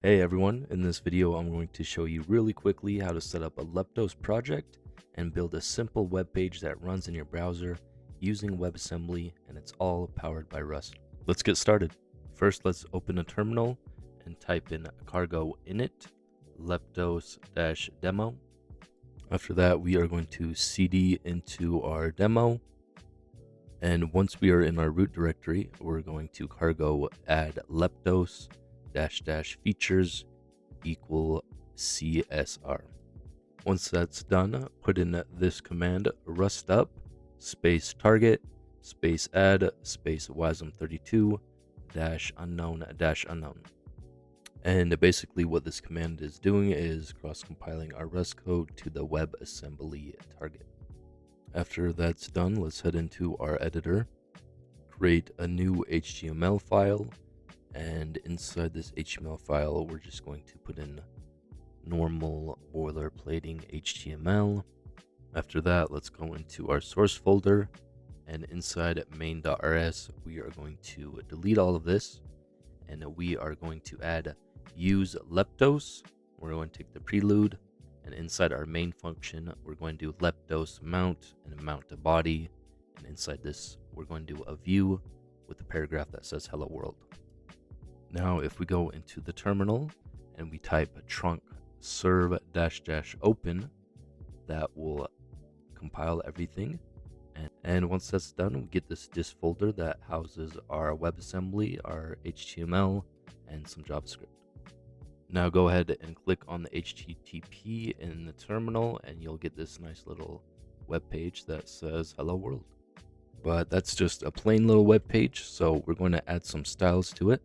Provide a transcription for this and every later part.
Hey everyone, in this video I'm going to show you really quickly how to set up a Leptos project and build a simple web page that runs in your browser using WebAssembly, and it's all powered by Rust. Let's get started. First, let's open a terminal and type in cargo init leptos-demo. After that, we are going to cd into our demo, and once we are in our root directory, we're going to cargo add leptos features equal CSR. Once that's done, put in this command rust up space target space add space wasm32 -unknown. And basically what this command is doing is cross-compiling our Rust code to the WebAssembly target. After that's done, let's head into our editor, create a new HTML file, and inside this HTML file, we're just going to put in normal boilerplating HTML. After that, let's go into our source folder, and inside main.rs, we are going to delete all of this, and we are going to add use leptos. We're going to take the prelude, and inside our main function, we're going to do leptos mount and mount to body, and inside this, we're going to do a view with a paragraph that says hello world. Now, if we go into the terminal and we type trunk serve -- open, that will compile everything. And once that's done, we get this dist folder that houses our WebAssembly, our HTML, and some JavaScript. Now go ahead and click on the HTTP in the terminal, and you'll get this nice little web page that says hello world. But that's just a plain little web page, so we're going to add some styles to it.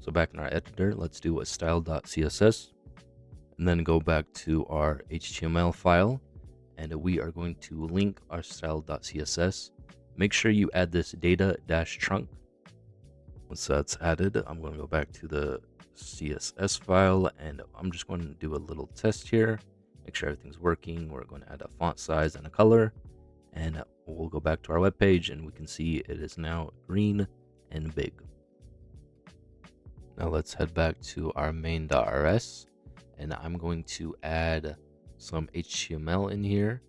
So back in our editor, let's do a style.css, and then go back to our HTML file, and we are going to link our style.css. Make sure you add this data-trunk. Once that's added, I'm going to go back to the CSS file, and I'm just going to do a little test here, make sure everything's working. We're going to add a font size and a color, and we'll go back to our web page, and we can see it is now green and big. Now let's head back to our main.rs, and I'm going to add some HTML in here.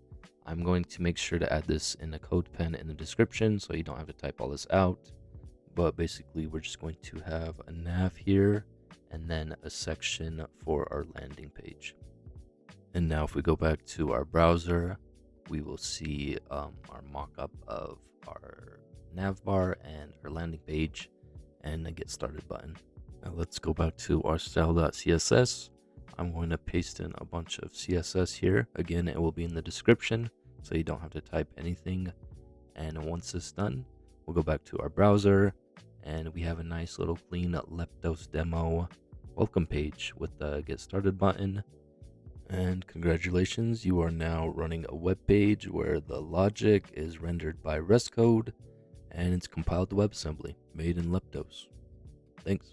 I'm going to make sure to add this in a code pen in the description so you don't have to type all this out. But basically, we're just going to have a nav here and then a section for our landing page. And now if we go back to our browser, we will see our mock-up of our nav bar and our landing page and a get started button. Now let's go back to our style.css. I'm going to paste in a bunch of CSS here. Again, it will be in the description, so you don't have to type anything. And once it's done, we'll go back to our browser, and we have a nice little clean Leptos demo welcome page with the get started button. And congratulations, you are now running a web page where the logic is rendered by Rust code, and it's compiled to WebAssembly, made in Leptos. Thanks.